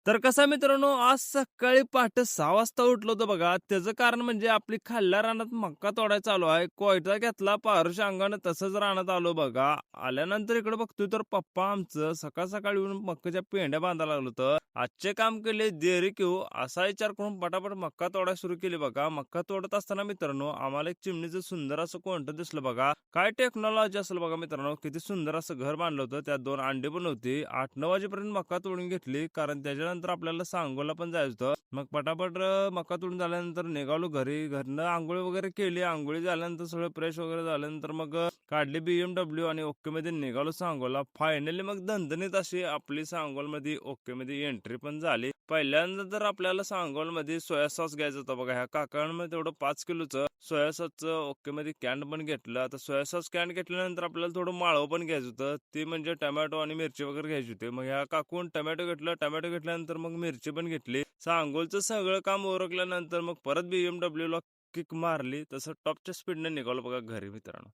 तर कसं आहे मित्रांनो, आज सकाळी पहाटे 6 वाजता उठलो होतो बघा. त्याचं कारण म्हणजे आपली खाल्ल्या रानात मक्का तोडायला चालू आहे. कोयता घेतला पारुशा अंगानं तसंच रानात आलो बघा. आल्यानंतर इकडे बघतोय तर पप्पा आमचं सकाळ-सकाळी येऊन मक्काच्या पेंड्या बांधायला लागलो होतं. आजचे काम केले देरी क्यू असा विचार करून पटापट मक्का तोडायला सुरू केली बघा. मक्का तोडत असताना मित्रांनो आम्हाला एक चिमणीचं सुंदर असं कोंडं दिसलं बघा. काय टेक्नॉलॉजी असेल बघा मित्रांनो. किती सुंदर असं घर बांधलं होतं. त्यात 2 अंडी पण होती. 8-9 वाजेपर्यंत मका तोडून घेतली. कारण त्याच्यानंतर आपल्याला सांगोला पण जायचं होतं. मग पटापट मका तोडून झाल्यानंतर निघालो घरी. घरनं अंघोळ वगैरे केली. अंघोळी झाल्यानंतर सगळं फ्रेश वगैरे झाल्यानंतर मग काढली BMW आणि ओकेमध्ये निघालो सांगोला. फायनली मग दणदणीत अशी आपली सांगोलमध्ये ओकेमध्ये एंट्री पण झाली. पहिल्यांदा तर आपल्याला सांगोलमध्ये सोया सॉस घ्यायचा होता बघा. ह्या काकांमध्ये तेवढं 5 किलोचं सोया सॉसचं ओकेमध्ये कॅन पण घेतलं. आता सोया सॉस कॅन घेतल्यानंतर आपल्याला थोडं माळवं पण घ्यायचं होतं. ते म्हणजे टोमॅटो आणि मिरची वगैरे घ्यायची होती. मग ह्या काकून टोमॅटो घेतलं. टोमॅटो घेतल्यानंतर मग मिरची पण घेतली. सांगोलचं सगळं काम उरकल्यानंतर मग परत BMWला किक मारली. तसं टॉपच्या स्पीडने निघालो बघा घरी मित्रांनो.